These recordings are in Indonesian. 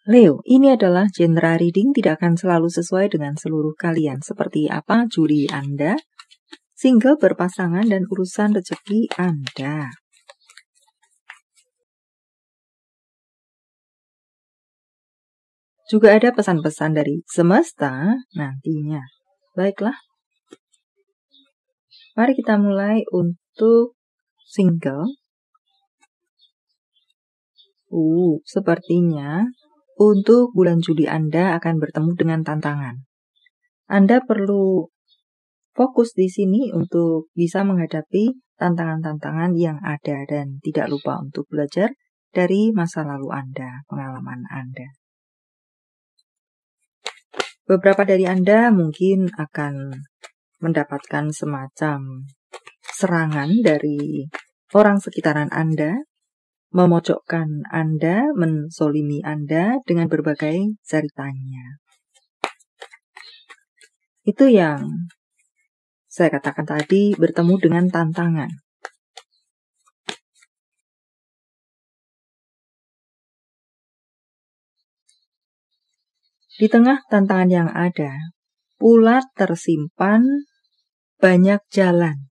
Leo, ini adalah general reading, tidak akan selalu sesuai dengan seluruh kalian. Seperti apa juri Anda, single, berpasangan, dan urusan rezeki Anda. Juga ada pesan-pesan dari semesta nantinya. Baiklah, mari kita mulai untuk single. Sepertinya untuk bulan Juli Anda akan bertemu dengan tantangan. Anda perlu fokus di sini untuk bisa menghadapi tantangan-tantangan yang ada dan tidak lupa untuk belajar dari masa lalu Anda, pengalaman Anda. Beberapa dari Anda mungkin akan mendapatkan semacam serangan dari orang sekitaran Anda, memojokkan Anda, mensolimi Anda dengan berbagai ceritanya. Itu yang saya katakan tadi, bertemu dengan tantangan. Di tengah tantangan yang ada, pula tersimpan banyak jalan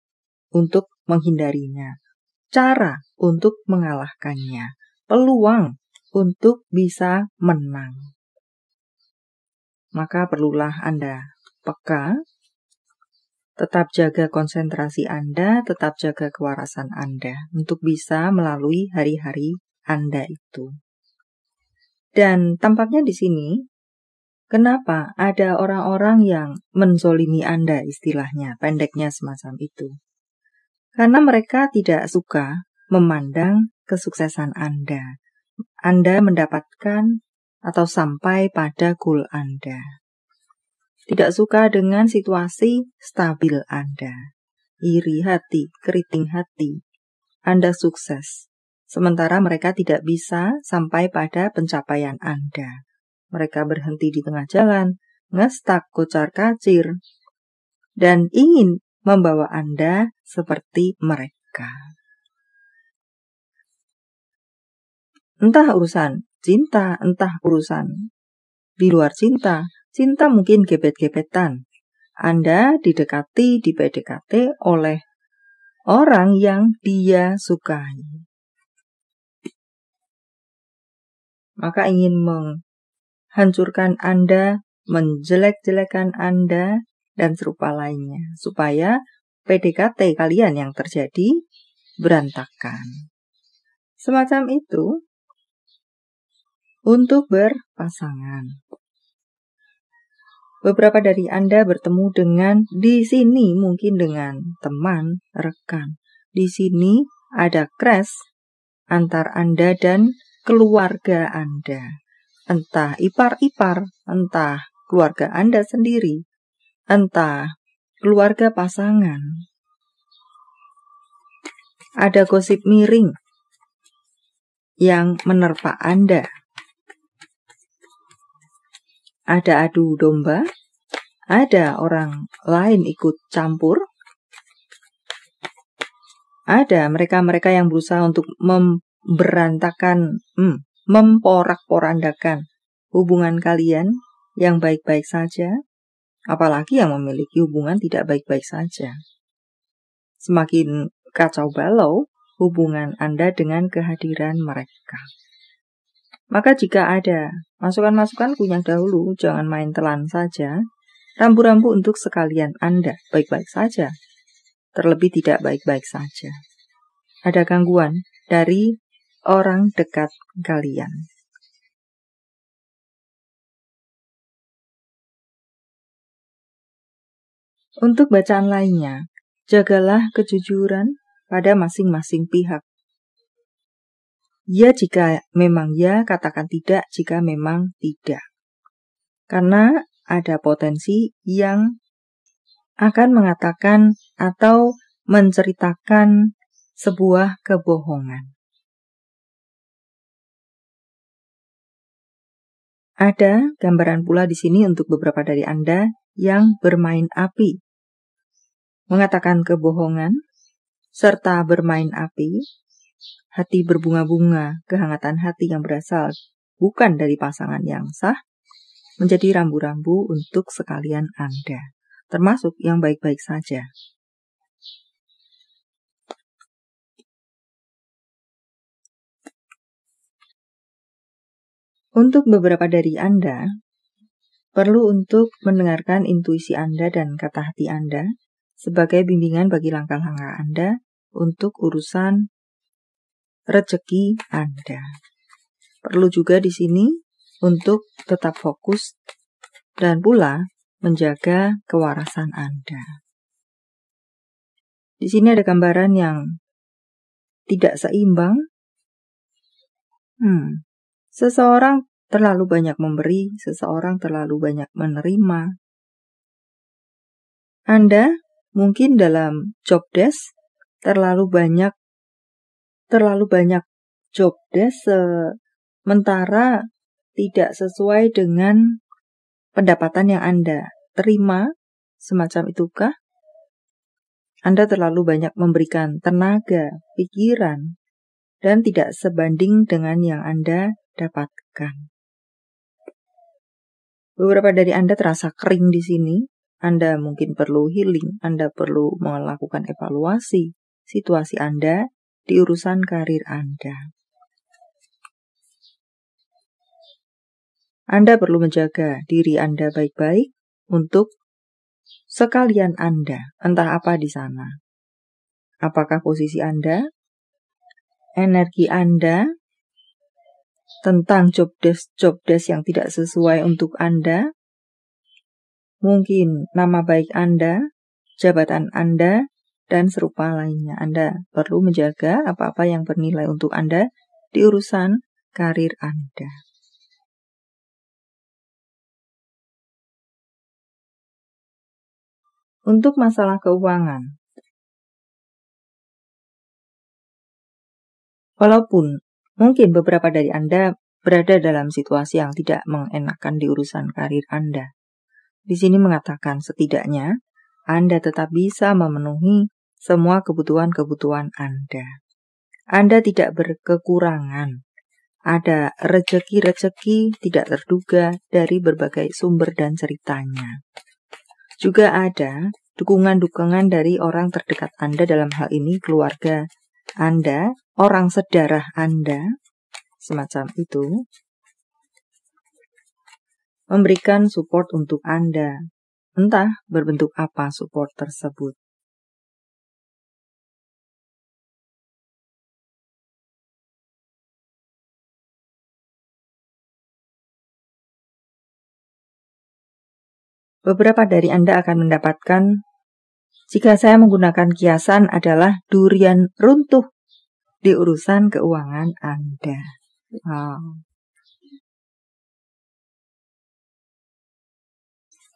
untuk menghindarinya, cara untuk mengalahkannya, peluang untuk bisa menang. Maka perlulah Anda peka, tetap jaga konsentrasi Anda, tetap jaga kewarasan Anda untuk bisa melalui hari-hari Anda itu. Dan tampaknya di sini, kenapa ada orang-orang yang menzolimi Anda, istilahnya, pendeknya semacam itu? Karena mereka tidak suka memandang kesuksesan Anda. Anda mendapatkan atau sampai pada goal Anda. Tidak suka dengan situasi stabil Anda. Iri hati, keriting hati. Anda sukses. Sementara mereka tidak bisa sampai pada pencapaian Anda. Mereka berhenti di tengah jalan, ngestak, kocar-kacir, dan ingin membawa Anda seperti mereka. Entah urusan cinta, entah urusan di luar cinta. Cinta mungkin gebet-gebetan. Anda didekati, di PDKT oleh orang yang dia sukai. Maka ingin menghancurkan Anda, menjelek-jelekan Anda, dan serupa lainnya, supaya PDKT kalian yang terjadi berantakan. Semacam itu untuk berpasangan. Beberapa dari Anda bertemu dengan, di sini mungkin dengan teman, rekan. Di sini ada crash antar Anda dan keluarga Anda. Entah ipar-ipar, entah keluarga Anda sendiri, entah keluarga pasangan. Ada gosip miring yang menerpa Anda. Ada adu domba, ada orang lain ikut campur, ada mereka-mereka yang berusaha untuk memberantakan, memporak-porandakan hubungan kalian yang baik-baik saja, apalagi yang memiliki hubungan tidak baik-baik saja. Semakin kacau balau hubungan Anda dengan kehadiran mereka. Maka jika ada masukan-masukanku yang dahulu, jangan main telan saja. Rambu-rambu untuk sekalian Anda baik-baik saja, terlebih tidak baik-baik saja. Ada gangguan dari orang dekat kalian. Untuk bacaan lainnya, jagalah kejujuran pada masing-masing pihak. Ya jika memang ya, katakan tidak jika memang tidak. Karena ada potensi yang akan mengatakan atau menceritakan sebuah kebohongan. Ada gambaran pula di sini untuk beberapa dari Anda yang bermain api. Mengatakan kebohongan serta bermain api, hati berbunga-bunga, kehangatan hati yang berasal bukan dari pasangan yang sah, menjadi rambu-rambu untuk sekalian Anda, termasuk yang baik-baik saja. Untuk beberapa dari Anda, perlu untuk mendengarkan intuisi Anda dan kata hati Anda sebagai bimbingan bagi langkah-langkah Anda untuk urusan rezeki Anda. Perlu juga di sini untuk tetap fokus dan pula menjaga kewarasan Anda. Di sini ada gambaran yang tidak seimbang. Seseorang terlalu banyak memberi, seseorang terlalu banyak menerima. Anda mungkin dalam job desk terlalu banyak job desk sementara tidak sesuai dengan pendapatan yang Anda terima, semacam itukah? Anda terlalu banyak memberikan tenaga, pikiran, dan tidak sebanding dengan yang Anda dapatkan. Beberapa dari Anda terasa kering di sini. Anda mungkin perlu healing, Anda perlu melakukan evaluasi situasi Anda di urusan karir Anda. Anda perlu menjaga diri Anda baik-baik untuk sekalian Anda, entah apa di sana. Apakah posisi Anda, energi Anda, tentang job desk yang tidak sesuai untuk Anda, mungkin nama baik Anda, jabatan Anda, dan serupa lainnya. Anda perlu menjaga apa-apa yang bernilai untuk Anda di urusan karir Anda. Untuk masalah keuangan, walaupun mungkin beberapa dari Anda berada dalam situasi yang tidak mengenakan di urusan karir Anda, di sini mengatakan setidaknya Anda tetap bisa memenuhi semua kebutuhan-kebutuhan Anda. Anda tidak berkekurangan. Ada rezeki-rezeki tidak terduga dari berbagai sumber dan ceritanya. Juga ada dukungan-dukungan dari orang terdekat Anda, dalam hal ini keluarga Anda, orang sedarah Anda, semacam itu, memberikan support untuk Anda. Entah berbentuk apa support tersebut. Beberapa dari Anda akan mendapatkan, jika saya menggunakan kiasan, adalah durian runtuh di urusan keuangan Anda. Wow.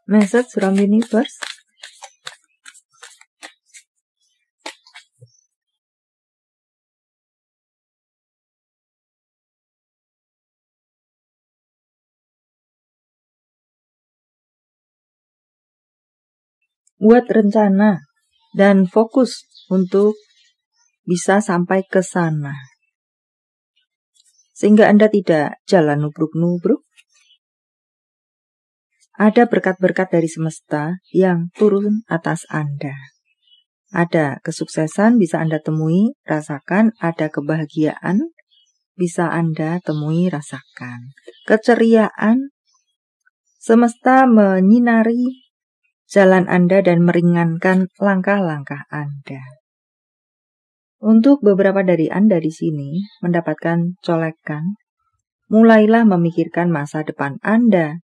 Message from universe. Buat rencana dan fokus untuk bisa sampai ke sana. Sehingga Anda tidak jalan nubruk-nubruk. Ada berkat-berkat dari semesta yang turun atas Anda. Ada kesuksesan bisa Anda temui, rasakan. Ada kebahagiaan bisa Anda temui, rasakan. Keceriaan, semesta menyinari jalan Anda dan meringankan langkah-langkah Anda. Untuk beberapa dari Anda di sini mendapatkan colekan, mulailah memikirkan masa depan Anda,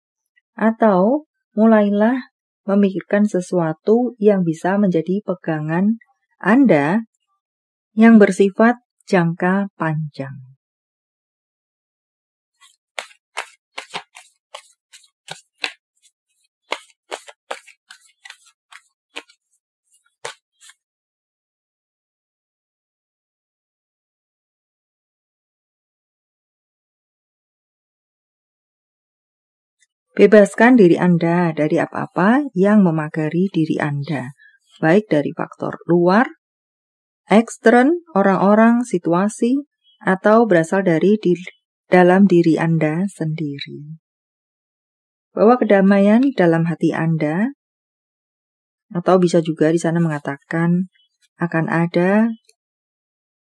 atau mulailah memikirkan sesuatu yang bisa menjadi pegangan Anda yang bersifat jangka panjang. Bebaskan diri Anda dari apa-apa yang memagari diri Anda, baik dari faktor luar, ekstern, orang-orang, situasi, atau berasal dari dalam diri Anda sendiri. Bahwa kedamaian dalam hati Anda, atau bisa juga di sana mengatakan akan ada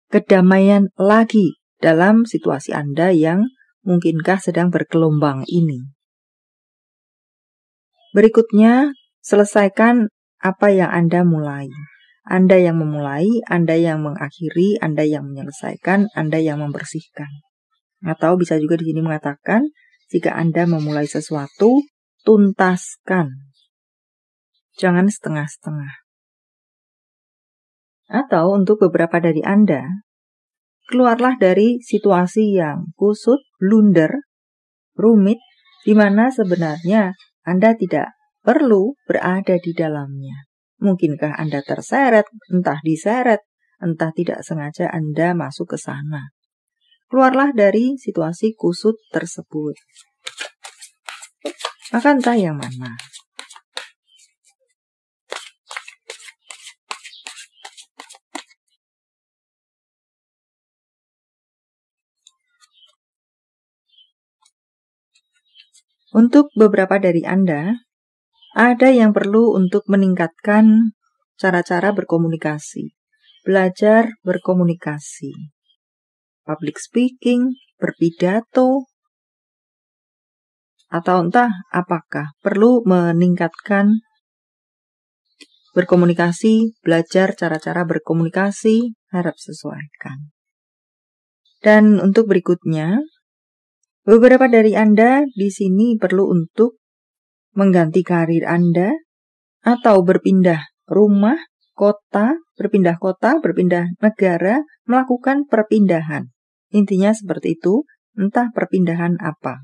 kedamaian lagi dalam situasi Anda yang mungkinkah sedang bergelombang ini. Berikutnya, selesaikan apa yang Anda mulai. Anda yang memulai, Anda yang mengakhiri, Anda yang menyelesaikan, Anda yang membersihkan. Atau bisa juga di sini mengatakan, jika Anda memulai sesuatu, tuntaskan. Jangan setengah-setengah. Atau untuk beberapa dari Anda, keluarlah dari situasi yang kusut, blunder, rumit, di mana sebenarnya Anda tidak perlu berada di dalamnya. Mungkinkah Anda terseret, entah diseret, entah tidak sengaja Anda masuk ke sana. Keluarlah dari situasi kusut tersebut. Maka entah yang mana. Untuk beberapa dari Anda, ada yang perlu untuk meningkatkan cara-cara berkomunikasi, belajar berkomunikasi, public speaking, berpidato, atau entah apakah perlu meningkatkan berkomunikasi, belajar cara-cara berkomunikasi, harap sesuaikan. Dan untuk berikutnya, beberapa dari Anda di sini perlu untuk mengganti karir Anda, atau berpindah rumah, berpindah kota, berpindah negara, melakukan perpindahan. Intinya seperti itu, entah perpindahan apa.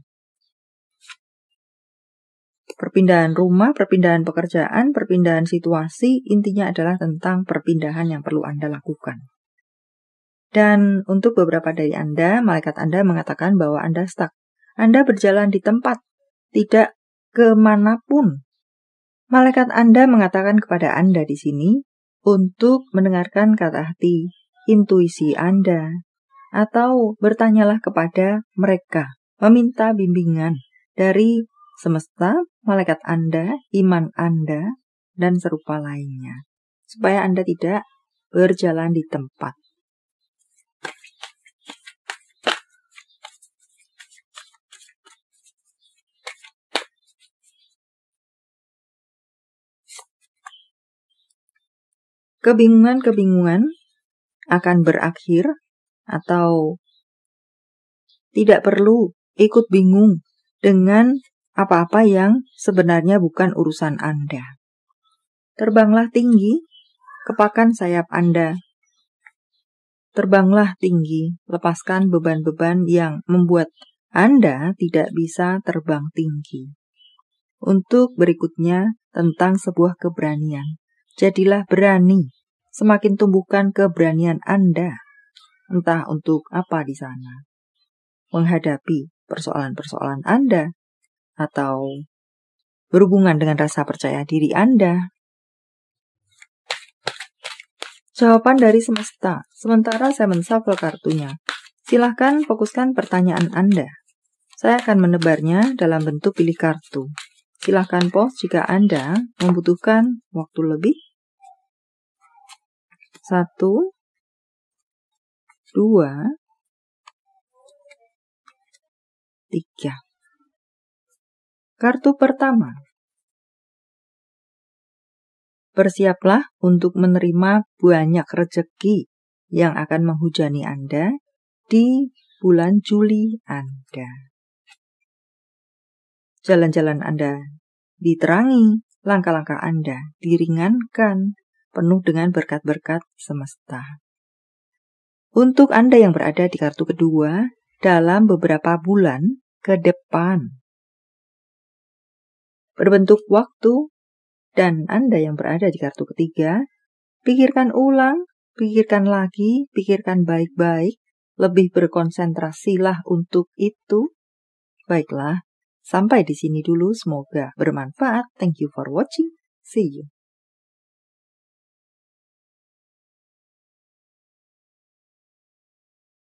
Perpindahan rumah, perpindahan pekerjaan, perpindahan situasi, intinya adalah tentang perpindahan yang perlu Anda lakukan. Dan untuk beberapa dari Anda, malaikat Anda mengatakan bahwa Anda stuck. Anda berjalan di tempat, tidak kemanapun. Malaikat Anda mengatakan kepada Anda di sini untuk mendengarkan kata hati, intuisi Anda, atau bertanyalah kepada mereka, meminta bimbingan dari semesta, malaikat Anda, iman Anda, dan serupa lainnya, supaya Anda tidak berjalan di tempat. Kebingungan-kebingungan akan berakhir atau tidak perlu ikut bingung dengan apa-apa yang sebenarnya bukan urusan Anda. Terbanglah tinggi, kepakan sayap Anda. Terbanglah tinggi, lepaskan beban-beban yang membuat Anda tidak bisa terbang tinggi. Untuk berikutnya tentang sebuah keberanian. Jadilah berani, semakin tumbuhkan keberanian Anda, entah untuk apa di sana. Menghadapi persoalan-persoalan Anda, atau berhubungan dengan rasa percaya diri Anda. Jawaban dari semesta, sementara saya menshuffle kartunya. Silahkan fokuskan pertanyaan Anda. Saya akan menebarnya dalam bentuk pilih kartu. Silahkan pause jika Anda membutuhkan waktu lebih. 1, 2, 3. Kartu pertama. Bersiaplah untuk menerima banyak rezeki yang akan menghujani Anda di bulan Juli Anda. Jalan-jalan Anda diterangi, langkah-langkah Anda diringankan, penuh dengan berkat-berkat semesta. Untuk Anda yang berada di kartu kedua, dalam beberapa bulan ke depan, berbentuk waktu, dan Anda yang berada di kartu ketiga, pikirkan ulang, pikirkan lagi, pikirkan baik-baik, lebih berkonsentrasilah untuk itu. Baiklah, sampai di sini dulu, semoga bermanfaat. Thank you for watching. See you.